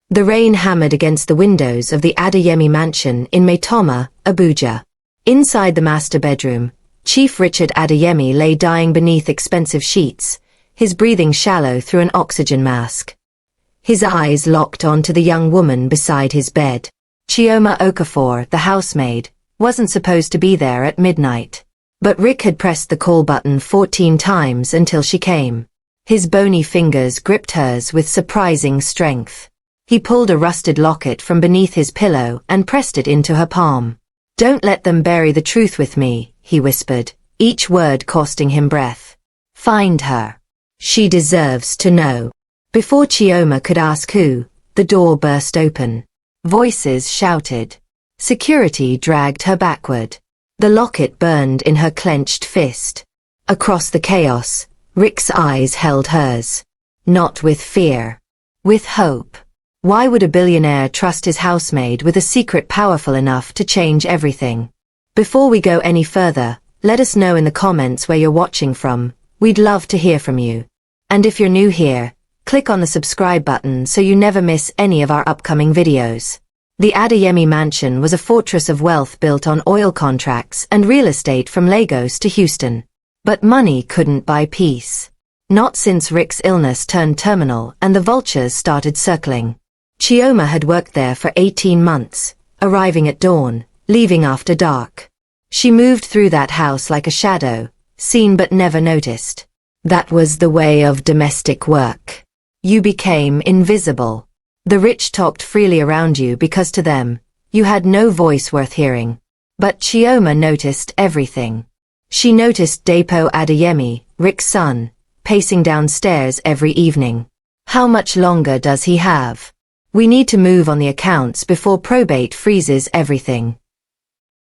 The rain hammered against the windows of the Adeyemi mansion in Maitama, Abuja. Inside the master bedroom, Chief Richard Adeyemi lay dying beneath expensive sheets, his breathing shallow through an oxygen mask. His eyes locked onto the young woman beside his bed. Chioma Okafor, the housemaid, wasn't supposed to be there at midnight. But Rick had pressed the call button 14 times until she came. His bony fingers gripped hers with surprising strength. He pulled a rusted locket from beneath his pillow and pressed it into her palm. "Don't let them bury the truth with me," he whispered, each word costing him breath. "Find her. She deserves to know." Before Chioma could ask who, the door burst open. Voices shouted. Security dragged her backward. The locket burned in her clenched fist. Across the chaos, Rick's eyes held hers. Not with fear. With hope. Why would a billionaire trust his housemaid with a secret powerful enough to change everything? Before we go any further, let us know in the comments where you're watching from. We'd love to hear from you. And if you're new here, click on the subscribe button so you never miss any of our upcoming videos. The Adeyemi mansion was a fortress of wealth built on oil contracts and real estate from Lagos to Houston. But money couldn't buy peace. Not since Rick's illness turned terminal and the vultures started circling. Chioma had worked there for 18 months, arriving at dawn, leaving after dark. She moved through that house like a shadow, seen but never noticed. That was the way of domestic work. You became invisible. The rich talked freely around you because to them, you had no voice worth hearing. But Chioma noticed everything. She noticed Depo Adeyemi, Rick's son, pacing downstairs every evening. How much longer does he have? We need to move on the accounts before probate freezes everything.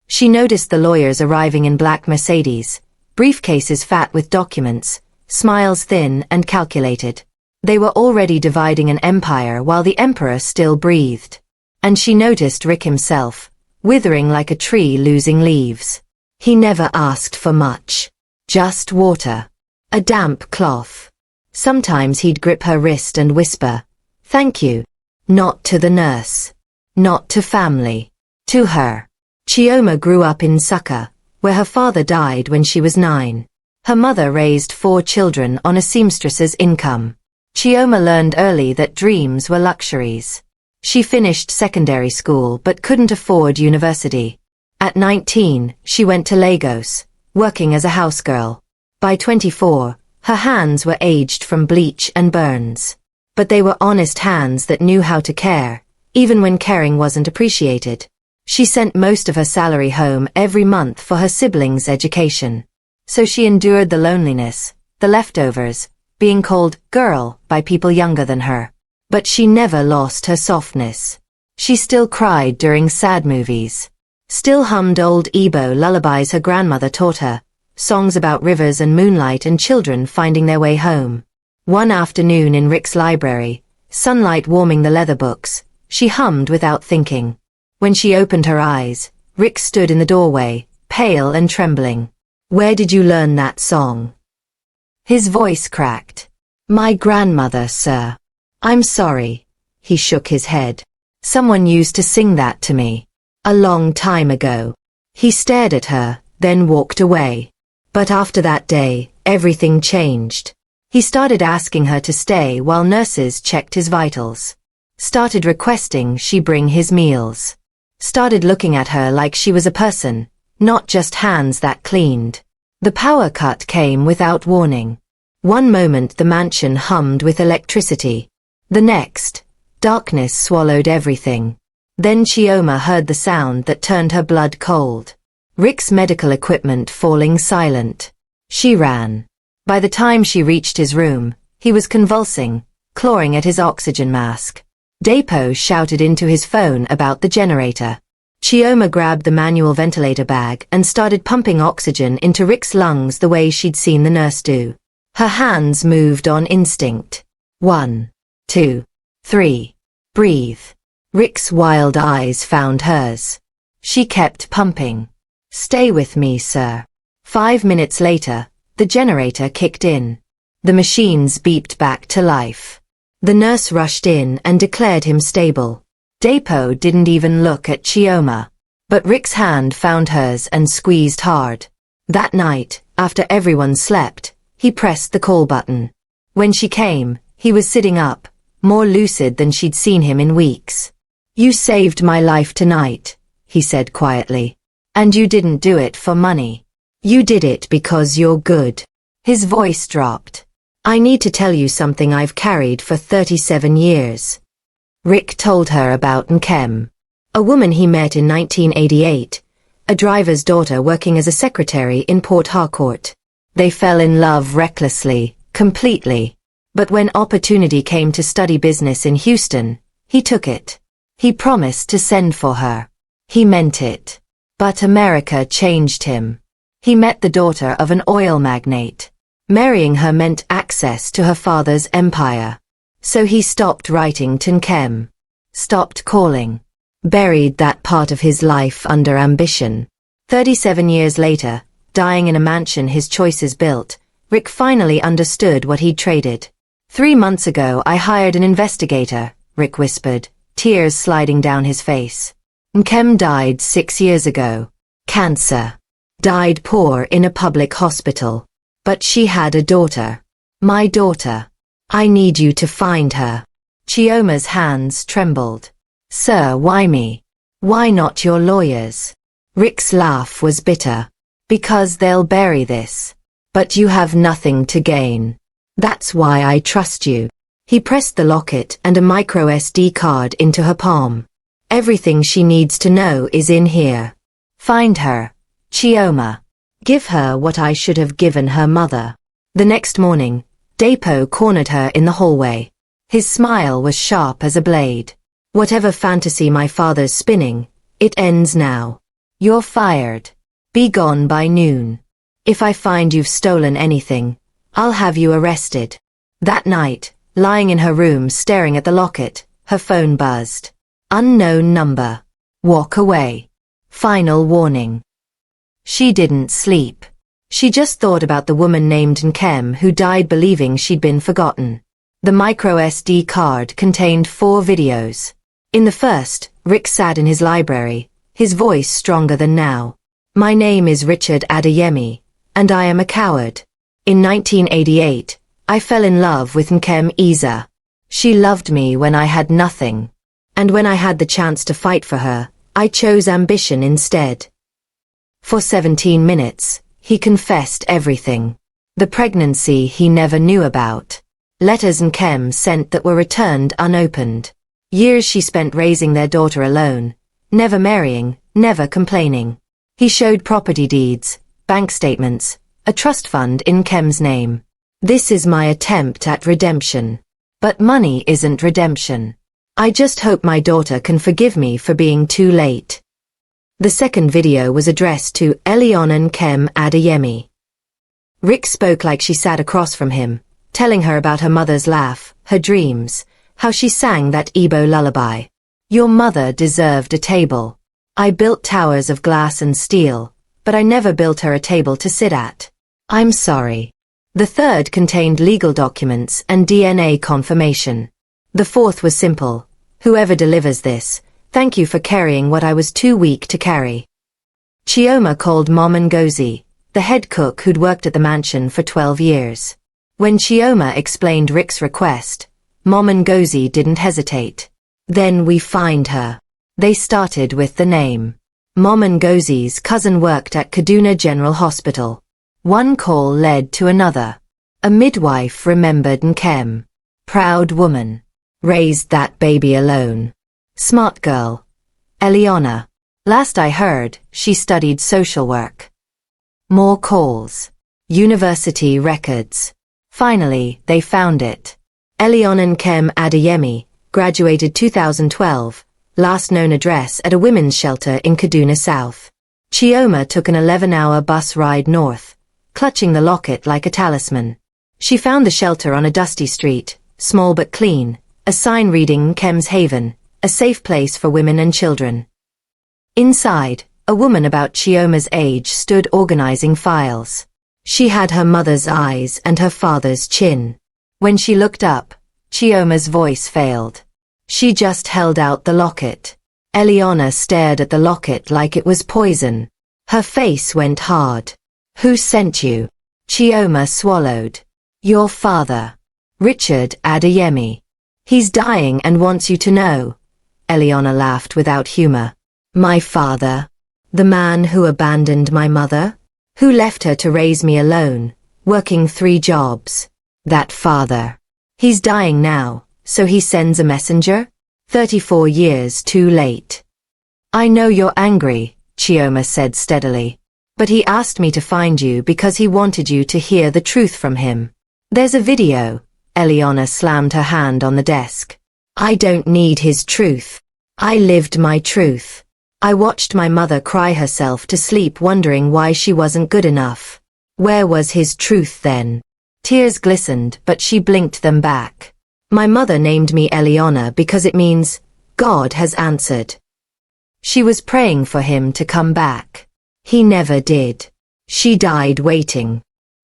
She noticed the lawyers arriving in black Mercedes, briefcases fat with documents, smiles thin and calculated. They were already dividing an empire while the emperor still breathed. And she noticed Rick himself, withering like a tree losing leaves. He never asked for much. Just water. A damp cloth. Sometimes he'd grip her wrist and whisper, "Thank you." Not to the nurse. Not to family. To her. Chioma grew up in Succa, where her father died when she was 9. Her mother raised 4 children on a seamstress's income. Chioma learned early that dreams were luxuries. She finished secondary school but couldn't afford university. At 19, she went to Lagos, working as a housegirl. By 24, her hands were aged from bleach and burns. But they were honest hands that knew how to care, even when caring wasn't appreciated. She sent most of her salary home every month for her siblings' education. So she endured the loneliness, the leftovers, being called girl by people younger than her. But she never lost her softness. She still cried during sad movies. Still hummed old Igbo lullabies her grandmother taught her, songs about rivers and moonlight and children finding their way home. One afternoon in Rick's library, sunlight warming the leather books, she hummed without thinking. When she opened her eyes, Rick stood in the doorway, pale and trembling. "Where did you learn that song?" His voice cracked. "My grandmother, sir." "I'm sorry." He shook his head. "Someone used to sing that to me. A long time ago." He stared at her, then walked away. But after that day, everything changed. He started asking her to stay while nurses checked his vitals. Started requesting she bring his meals. Started looking at her like she was a person, not just hands that cleaned. The power cut came without warning. One moment the mansion hummed with electricity. The next, darkness swallowed everything. Then Chioma heard the sound that turned her blood cold. Rick's medical equipment falling silent. She ran. By the time she reached his room, he was convulsing, clawing at his oxygen mask. Depo shouted into his phone about the generator. Chioma grabbed the manual ventilator bag and started pumping oxygen into Rick's lungs the way she'd seen the nurse do. Her hands moved on instinct. 1, 2, 3. Breathe. Rick's wild eyes found hers. She kept pumping. "Stay with me, sir." 5 minutes later, the generator kicked in. The machines beeped back to life. The nurse rushed in and declared him stable. Dapo didn't even look at Chioma. But Rick's hand found hers and squeezed hard. That night, after everyone slept, he pressed the call button. When she came, he was sitting up, more lucid than she'd seen him in weeks. "You saved my life tonight," he said quietly. "And you didn't do it for money. You did it because you're good." His voice dropped. "I need to tell you something I've carried for 37 years. Rick told her about Nkem, a woman he met in 1988, a driver's daughter working as a secretary in Port Harcourt. They fell in love recklessly, completely. But when opportunity came to study business in Houston, he took it. He promised to send for her. He meant it. But America changed him. He met the daughter of an oil magnate. Marrying her meant access to her father's empire. So he stopped writing to Nkem. Stopped calling. Buried that part of his life under ambition. 37 years later, dying in a mansion his choices built, Rick finally understood what he'd traded. "3 months ago I hired an investigator," Rick whispered, tears sliding down his face. "Nkem died 6 years ago. Cancer. Died poor in a public hospital. But she had a daughter. My daughter. I need you to find her." Chioma's hands trembled. "Sir, why me? Why not your lawyers?" Rick's laugh was bitter. "Because they'll bury this. But you have nothing to gain. That's why I trust you." He pressed the locket and a micro SD card into her palm. "Everything she needs to know is in here. Find her. Chioma. Give her what I should have given her mother." The next morning, Dapo cornered her in the hallway. His smile was sharp as a blade. "Whatever fantasy my father's spinning, it ends now. You're fired. Be gone by noon. If I find you've stolen anything, I'll have you arrested." That night, lying in her room staring at the locket, her phone buzzed. Unknown number. Walk away. Final warning. She didn't sleep. She just thought about the woman named Nkem who died believing she'd been forgotten. The micro SD card contained 4 videos. In the first, Rick sat in his library, his voice stronger than now. "My name is Richard Adeyemi, and I am a coward. In 1988, I fell in love with Nkem Isa. She loved me when I had nothing. And when I had the chance to fight for her, I chose ambition instead." For 17 minutes, he confessed everything. The pregnancy he never knew about. Letters Nkem sent that were returned unopened. Years she spent raising their daughter alone, never marrying, never complaining. He showed property deeds, bank statements, a trust fund in Nkem's name. "This is my attempt at redemption. But money isn't redemption. I just hope my daughter can forgive me for being too late." The second video was addressed to Elelliana Nkem Adeyemi. Rick spoke like she sat across from him, telling her about her mother's laugh, her dreams, how she sang that Igbo lullaby. "Your mother deserved a table. I built towers of glass and steel, but I never built her a table to sit at. I'm sorry." The third contained legal documents and DNA confirmation. The fourth was simple. "Whoever delivers this, thank you for carrying what I was too weak to carry." Chioma called Mom Ngozi, the head cook who'd worked at the mansion for 12 years. When Chioma explained Rick's request, Mom Ngozi didn't hesitate. "Then we find her." They started with the name. Mom Ngozi's cousin worked at Kaduna General Hospital. One call led to another. A midwife remembered Nkem. Proud woman. Raised that baby alone. Smart girl. Elelliana. Last I heard, she studied social work. More calls. University records. Finally, they found it. Elelliana Nkem Adeyemi, graduated 2012, last known address at a women's shelter in Kaduna South. Chioma took an 11-hour bus ride north, clutching the locket like a talisman. She found the shelter on a dusty street, small but clean, a sign reading Nkem's Haven, a safe place for women and children. Inside, a woman about Chioma's age stood organizing files. She had her mother's eyes and her father's chin. When she looked up, Chioma's voice failed. She just held out the locket. Elelliana stared at the locket like it was poison. Her face went hard. Who sent you? Chioma swallowed. Your father. Richard Adeyemi. He's dying and wants you to know. Elelliana laughed without humor. My father? The man who abandoned my mother? Who left her to raise me alone, working 3 jobs? That father. He's dying now, so he sends a messenger? 34 years too late. I know you're angry, Chioma said steadily. But he asked me to find you because he wanted you to hear the truth from him. There's a video. Elelliana slammed her hand on the desk. I don't need his truth. I lived my truth. I watched my mother cry herself to sleep wondering why she wasn't good enough. Where was his truth then? Tears glistened, but she blinked them back. My mother named me Elelliana because it means, God has answered. She was praying for him to come back. He never did. She died waiting.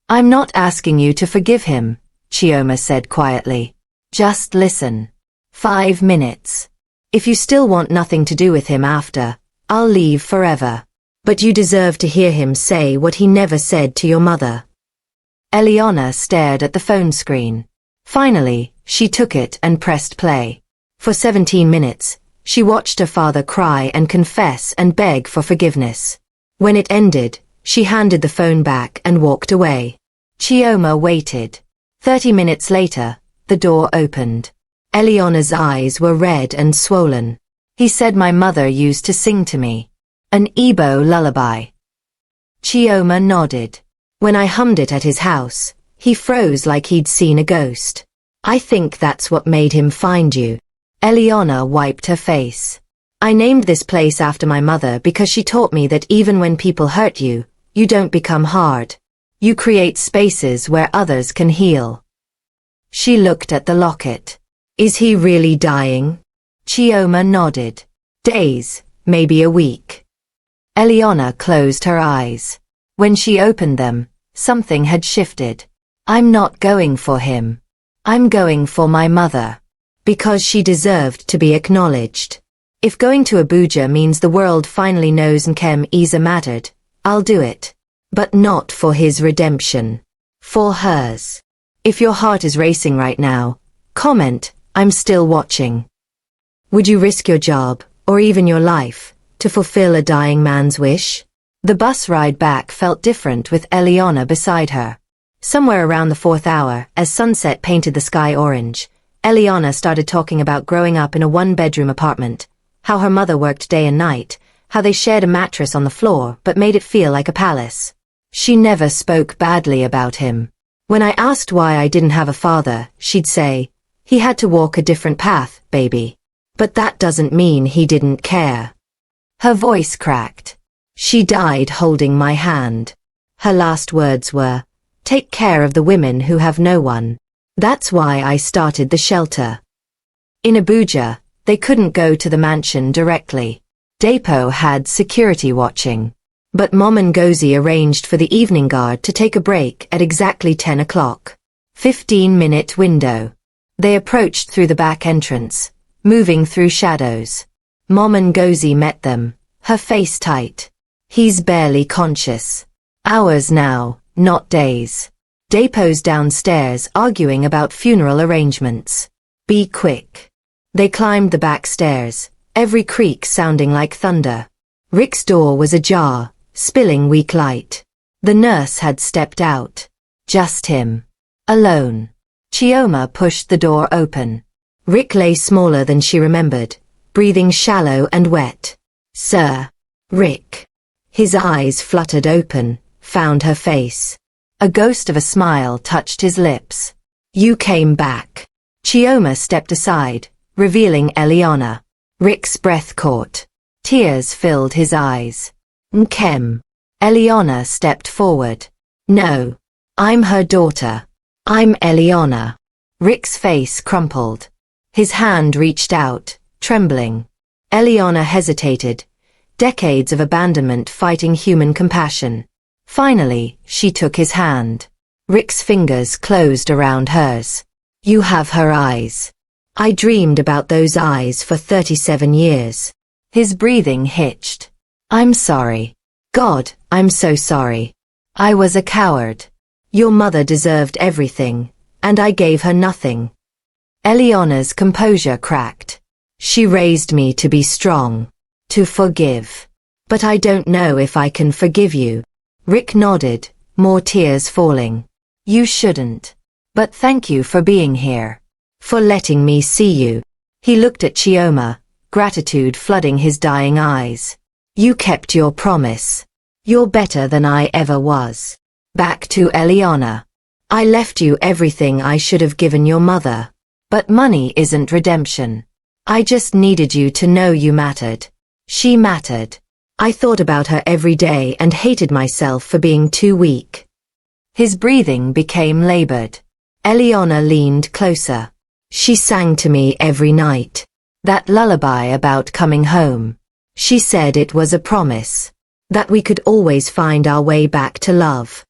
I'm not asking you to forgive him, Chioma said quietly. Just listen. 5 minutes. If you still want nothing to do with him after, I'll leave forever. But you deserve to hear him say what he never said to your mother. Elelliana stared at the phone screen. Finally, she took it and pressed play. For 17 minutes, she watched her father cry and confess and beg for forgiveness. When it ended, she handed the phone back and walked away. Chioma waited. 30 minutes later, the door opened. Elelliana's eyes were red and swollen. He said my mother used to sing to me. An Igbo lullaby. Chioma nodded. When I hummed it at his house, he froze like he'd seen a ghost. I think that's what made him find you. Elelliana wiped her face. I named this place after my mother because she taught me that even when people hurt you, you don't become hard. You create spaces where others can heal. She looked at the locket. Is he really dying? Chioma nodded. Days, maybe a week. Elelliana closed her eyes. When she opened them, something had shifted. I'm not going for him. I'm going for my mother. Because she deserved to be acknowledged. If going to Abuja means the world finally knows Nkem Isa mattered, I'll do it. But not for his redemption. For hers. If your heart is racing right now, comment, I'm still watching. Would you risk your job, or even your life, to fulfill a dying man's wish? The bus ride back felt different with Elelliana beside her. Somewhere around the 4th hour, as sunset painted the sky orange, Elelliana started talking about growing up in a 1-bedroom apartment, how her mother worked day and night, how they shared a mattress on the floor but made it feel like a palace. She never spoke badly about him. When I asked why I didn't have a father, she'd say, he had to walk a different path, baby. But that doesn't mean he didn't care. Her voice cracked. She died holding my hand. Her last words were, take care of the women who have no one. That's why I started the shelter. In Abuja, they couldn't go to the mansion directly. Depo had security watching. But Mom and Ngozi arranged for the evening guard to take a break at exactly 10 o'clock. 15-minute window. They approached through the back entrance, moving through shadows. Mom and Ngozi met them, her face tight. He's barely conscious. Hours now, not days. Depo's downstairs arguing about funeral arrangements. Be quick. They climbed the back stairs, every creak sounding like thunder. Rick's door was ajar, spilling weak light. The nurse had stepped out. Just him. Alone. Chioma pushed the door open. Rick lay smaller than she remembered, breathing shallow and wet. Sir. Rick. His eyes fluttered open, found her face. A ghost of a smile touched his lips. You came back. Chioma stepped aside, revealing Elelliana. Rick's breath caught. Tears filled his eyes. Nkem. Elelliana stepped forward. No. I'm her daughter. I'm Elelliana. Rick's face crumpled. His hand reached out, trembling. Elelliana hesitated. Decades of abandonment fighting human compassion. Finally, she took his hand. Rick's fingers closed around hers. You have her eyes. I dreamed about those eyes for 37 years. His breathing hitched. I'm sorry. God, I'm so sorry. I was a coward. Your mother deserved everything, and I gave her nothing. Elelliana's composure cracked. She raised me to be strong, to forgive. But I don't know if I can forgive you. Rick nodded, more tears falling. You shouldn't. But thank you for being here. For letting me see you. He looked at Chioma, gratitude flooding his dying eyes. You kept your promise. You're better than I ever was. Back to Elelliana. I left you everything I should have given your mother. But money isn't redemption. I just needed you to know you mattered. She mattered. I thought about her every day and hated myself for being too weak. His breathing became labored. Elelliana leaned closer. She sang to me every night. That lullaby about coming home. She said it was a promise. That we could always find our way back to love.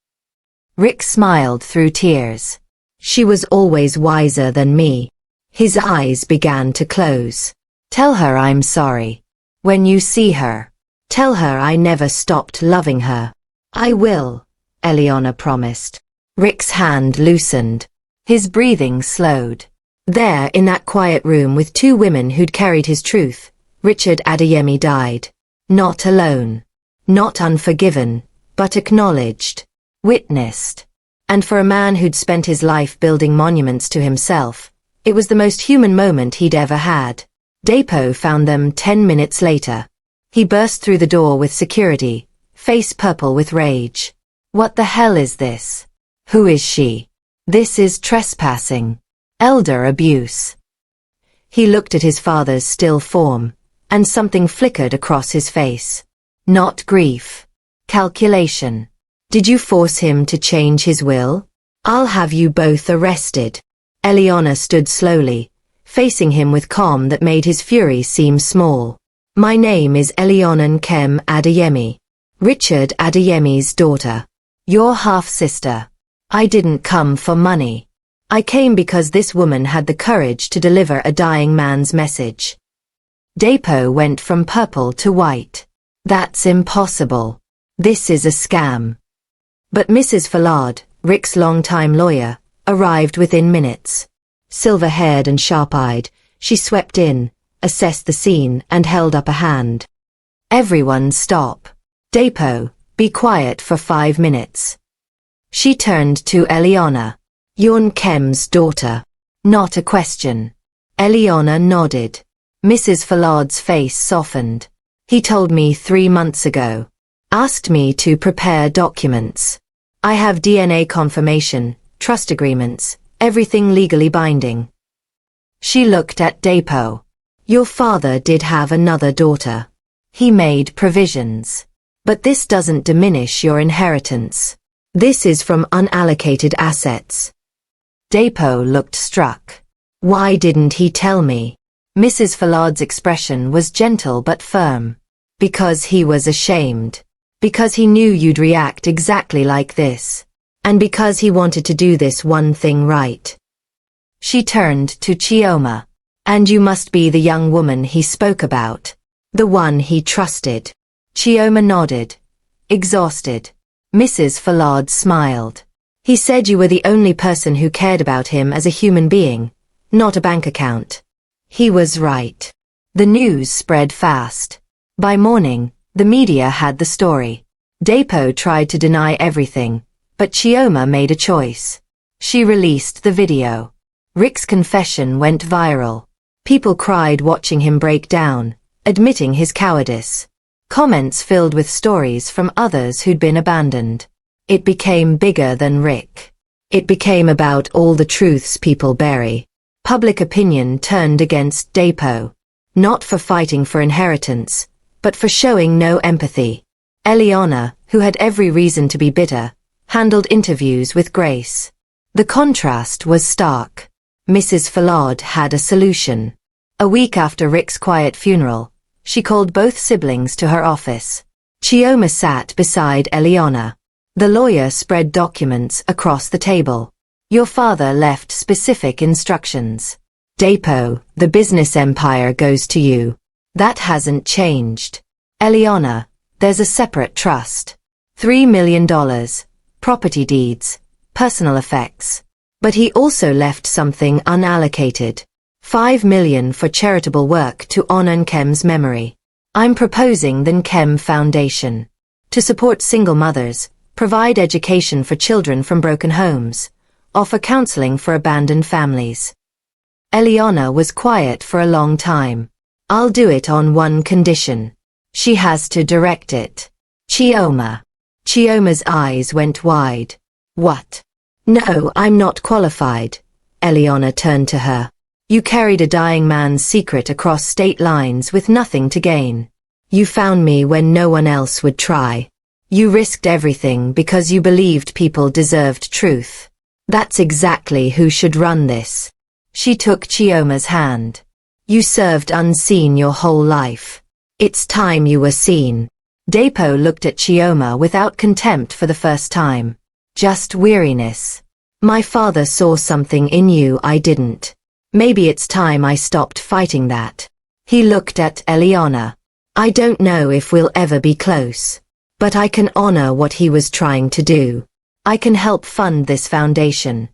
Rick smiled through tears. She was always wiser than me. His eyes began to close. Tell her I'm sorry. When you see her, tell her I never stopped loving her. I will, Elelliana promised. Rick's hand loosened. His breathing slowed. There, in that quiet room with two women who'd carried his truth, Richard Adeyemi died. Not alone. Not unforgiven, but acknowledged. Witnessed. And for a man who'd spent his life building monuments to himself, it was the most human moment he'd ever had. Depo found them 10 minutes later. He burst through the door with security, face purple with rage. What the hell is this? Who is she? This is trespassing. Elder abuse. He looked at his father's still form, and something flickered across his face. Not grief. Calculation. Did you force him to change his will? I'll have you both arrested. Elelliana stood slowly, facing him with calm that made his fury seem small. My name is Elelliana Nkem Adeyemi, Richard Adeyemi's daughter. Your half-sister. I didn't come for money. I came because this woman had the courage to deliver a dying man's message. Depo went from purple to white. That's impossible. This is a scam. But Mrs. Fallard, Rick's longtime lawyer, arrived within minutes. Silver-haired and sharp-eyed, she swept in, assessed the scene, and held up a hand. Everyone stop. Depo, be quiet for 5 minutes. She turned to Elelliana. You're Nkem's daughter. Not a question. Elelliana nodded. Mrs. Fallard's face softened. He told me 3 months ago. Asked me to prepare documents. I have DNA confirmation, trust agreements, everything legally binding. She looked at Depo. Your father did have another daughter. He made provisions. But this doesn't diminish your inheritance. This is from unallocated assets. Depo looked struck. Why didn't he tell me? Mrs. Fallard's expression was gentle but firm. Because he was ashamed. Because he knew you'd react exactly like this. And because he wanted to do this one thing right. She turned to Chioma. And you must be the young woman he spoke about. The one he trusted. Chioma nodded. Exhausted. Mrs. Fallard smiled. He said you were the only person who cared about him as a human being, not a bank account. He was right. The news spread fast. By morning, the media had the story. Depo tried to deny everything, but Chioma made a choice. She released the video. Rick's confession went viral. People cried watching him break down, admitting his cowardice. Comments filled with stories from others who'd been abandoned. It became bigger than Rick. It became about all the truths people bury. Public opinion turned against Depo. Not for fighting for inheritance, but for showing no empathy. Elelliana, who had every reason to be bitter, handled interviews with grace. The contrast was stark. Mrs. Fallard had a solution. A week after Rick's quiet funeral, she called both siblings to her office. Chioma sat beside Elelliana. The lawyer spread documents across the table. Your father left specific instructions. Depo, the business empire goes to you. That hasn't changed. Elelliana, there's a separate trust. $3 million, property deeds, personal effects. But he also left something unallocated. $5 million for charitable work to honor Nkem's memory. I'm proposing the Nkem Foundation. To support single mothers, provide education for children from broken homes, offer counseling for abandoned families. Elelliana was quiet for a long time. I'll do it on one condition. She has to direct it. Chioma. Chioma's eyes went wide. What? No, I'm not qualified. Elelliana turned to her. You carried a dying man's secret across state lines with nothing to gain. You found me when no one else would try. You risked everything because you believed people deserved truth. That's exactly who should run this. She took Chioma's hand. You served unseen your whole life. It's time you were seen. Depo looked at Chioma without contempt for the first time. Just weariness. My father saw something in you I didn't. Maybe it's time I stopped fighting that. He looked at Elelliana. I don't know if we'll ever be close. But I can honor what he was trying to do. I can help fund this foundation.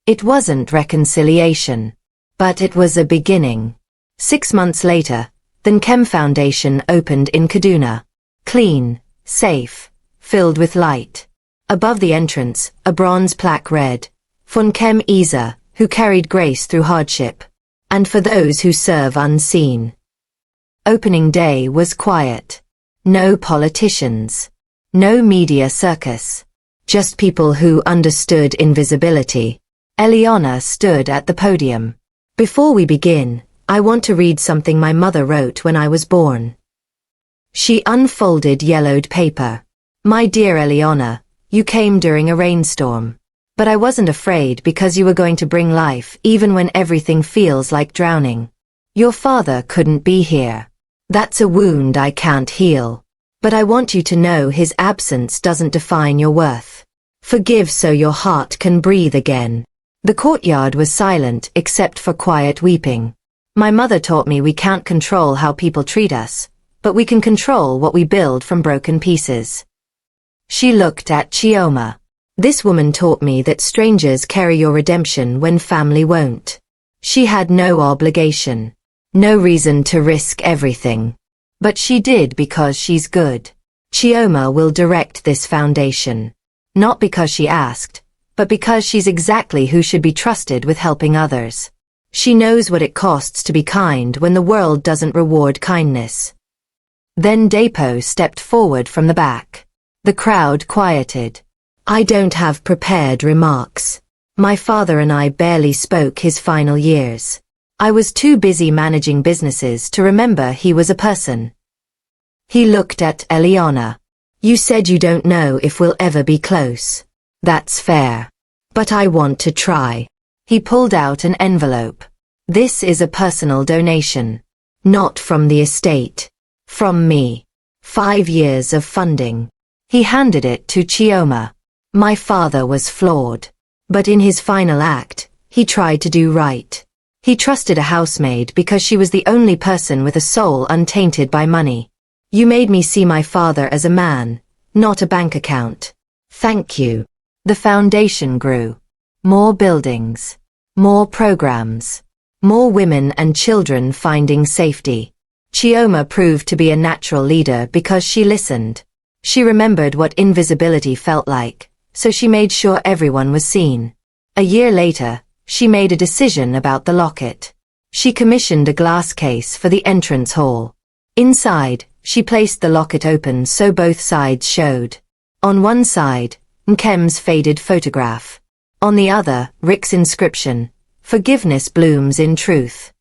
It wasn't reconciliation. But it was a beginning. 6 months later, the Nkem Foundation opened in Kaduna. Clean, safe, filled with light. Above the entrance, a bronze plaque read, For Nkem Isa, who carried grace through hardship, and for those who serve unseen. Opening day was quiet. No politicians. No media circus. Just people who understood invisibility. Elelliana stood at the podium. Before we begin, I want to read something my mother wrote when I was born. She unfolded yellowed paper. My dear Elelliana, you came during a rainstorm. But I wasn't afraid because you were going to bring life even when everything feels like drowning. Your father couldn't be here. That's a wound I can't heal. But I want you to know his absence doesn't define your worth. Forgive so your heart can breathe again. The courtyard was silent except for quiet weeping. My mother taught me we can't control how people treat us, but we can control what we build from broken pieces. She looked at Chioma. This woman taught me that strangers carry your redemption when family won't. She had no obligation. No reason to risk everything. But she did because she's good. Chioma will direct this foundation. Not because she asked, but because she's exactly who should be trusted with helping others. She knows what it costs to be kind when the world doesn't reward kindness. Then Depo stepped forward from the back. The crowd quieted. I don't have prepared remarks. My father and I barely spoke his final years. I was too busy managing businesses to remember he was a person. He looked at Elelliana. You said you don't know if we'll ever be close. That's fair. But I want to try. He pulled out an envelope. This is a personal donation. Not from the estate. From me. 5 years of funding. He handed it to Chioma. My father was flawed. But in his final act, he tried to do right. He trusted a housemaid because she was the only person with a soul untainted by money. You made me see my father as a man, not a bank account. Thank you. The foundation grew. More buildings. More programs. More women and children finding safety. Chioma proved to be a natural leader because she listened. She remembered what invisibility felt like, so she made sure everyone was seen. A year later, she made a decision about the locket. She commissioned a glass case for the entrance hall. Inside, she placed the locket open so both sides showed. On one side, Nkem's faded photograph. On the other, Rick's inscription, Forgiveness blooms in truth.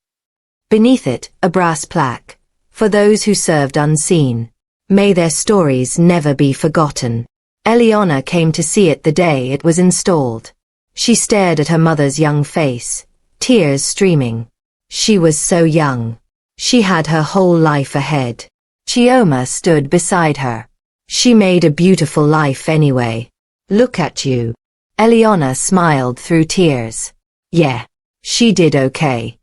Beneath it, a brass plaque. For those who served unseen. May their stories never be forgotten. Elelliana came to see it the day it was installed. She stared at her mother's young face, tears streaming. She was so young. She had her whole life ahead. Chioma stood beside her. She made a beautiful life anyway. Look at you. Elelliana smiled through tears. Yeah, she did okay.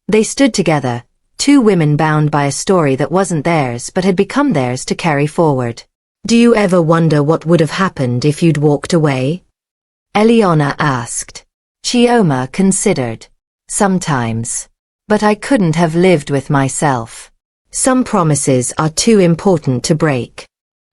They stood together, two women bound by a story that wasn't theirs but had become theirs to carry forward. Do you ever wonder what would have happened if you'd walked away? Elelliana asked. Chioma considered. Sometimes. But I couldn't have lived with myself. Some promises are too important to break.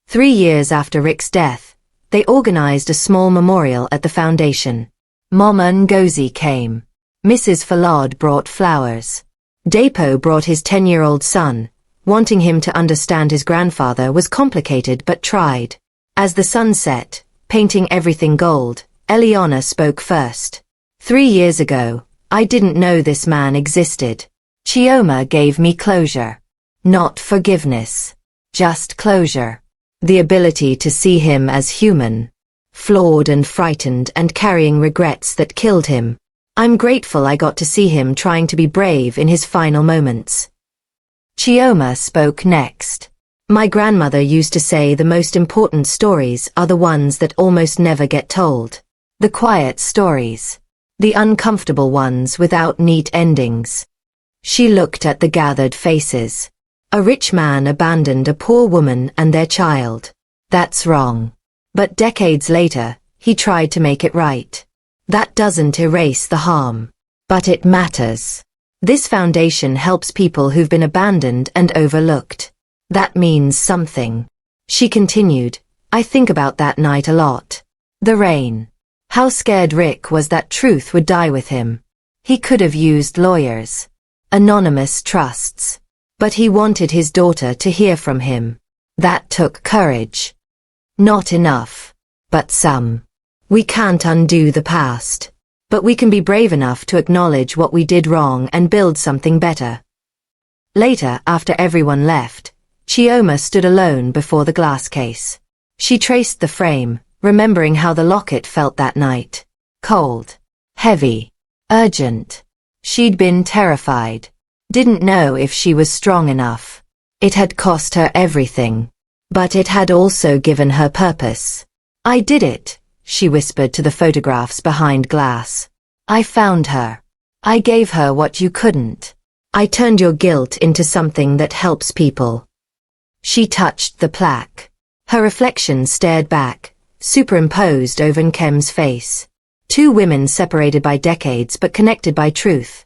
3 years after Rick's death, they organized a small memorial at the foundation. Mama Ngozi came. Mrs. Falad brought flowers. Dapo brought his 10-year-old son. Wanting him to understand his grandfather was complicated but tried. As the sun set, painting everything gold, Elelliana spoke first. 3 years ago, I didn't know this man existed. Chioma gave me closure. Not forgiveness. Just closure. The ability to see him as human. Flawed and frightened and carrying regrets that killed him. I'm grateful I got to see him trying to be brave in his final moments. Chioma spoke next. My grandmother used to say the most important stories are the ones that almost never get told. The quiet stories. The uncomfortable ones without neat endings. She looked at the gathered faces. A rich man abandoned a poor woman and their child. That's wrong. But decades later, he tried to make it right. That doesn't erase the harm. But it matters. This foundation helps people who've been abandoned and overlooked. That means something. She continued, I think about that night a lot. The rain. How scared Rick was that truth would die with him. He could have used lawyers. Anonymous trusts. But he wanted his daughter to hear from him. That took courage. Not enough. But some. We can't undo the past. But we can be brave enough to acknowledge what we did wrong and build something better. Later, after everyone left, Chioma stood alone before the glass case. She traced the frame, remembering how the locket felt that night. Cold. Heavy. Urgent. She'd been terrified. Didn't know if she was strong enough. It had cost her everything. But it had also given her purpose. I did it, she whispered to the photographs behind glass. I found her. I gave her what you couldn't. I turned your guilt into something that helps people. She touched the plaque. Her reflection stared back, superimposed over Nkem's face. Two women separated by decades but connected by truth.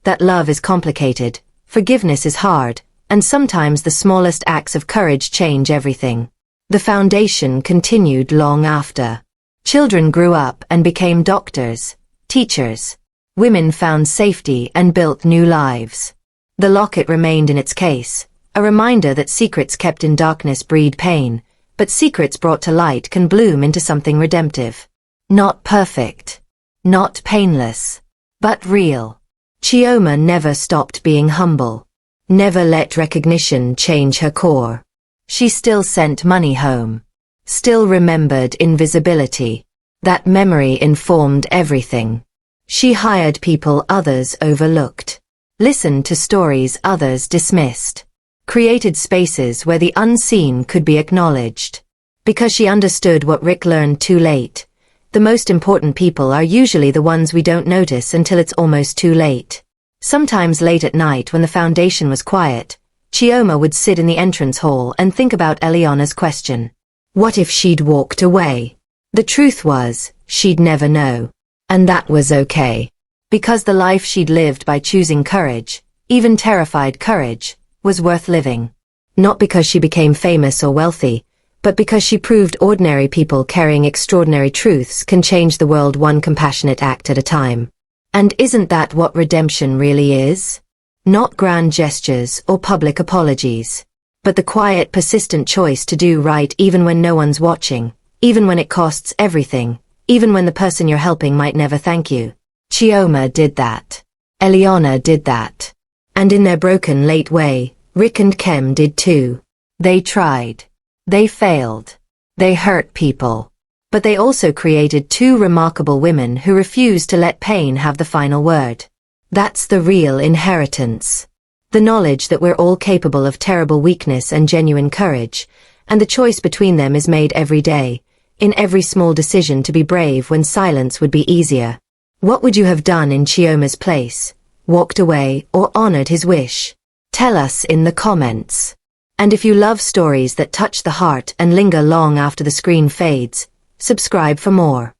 That love is complicated, forgiveness is hard, and sometimes the smallest acts of courage change everything. The foundation continued long after. Children grew up and became doctors, teachers. Women found safety and built new lives. The locket remained in its case, a reminder that secrets kept in darkness breed pain, but secrets brought to light can bloom into something redemptive. Not perfect. Not painless. But real. Chioma never stopped being humble. Never let recognition change her core. She still sent money home. Still remembered invisibility. That memory informed everything. She hired people others overlooked. Listened to stories others dismissed. Created spaces where the unseen could be acknowledged. Because she understood what Rick learned too late. The most important people are usually the ones we don't notice until it's almost too late. Sometimes late at night when the foundation was quiet, Chioma would sit in the entrance hall and think about Elelliana's question. What if she'd walked away? The truth was, she'd never know. And that was okay. Because the life she'd lived by choosing courage, even terrified courage, was worth living. Not because she became famous or wealthy, but because she proved ordinary people carrying extraordinary truths can change the world one compassionate act at a time. And isn't that what redemption really is? Not grand gestures or public apologies, but the quiet, persistent choice to do right even when no one's watching, even when it costs everything, even when the person you're helping might never thank you. Chioma did that. Elelliana did that. And in their broken, late way, Rick and Nkem did too. They tried. They failed. They hurt people. But they also created two remarkable women who refused to let pain have the final word. That's the real inheritance. The knowledge that we're all capable of terrible weakness and genuine courage, and the choice between them is made every day, in every small decision to be brave when silence would be easier. What would you have done in Chioma's place? Walked away or honored his wish? Tell us in the comments. And if you love stories that touch the heart and linger long after the screen fades, subscribe for more.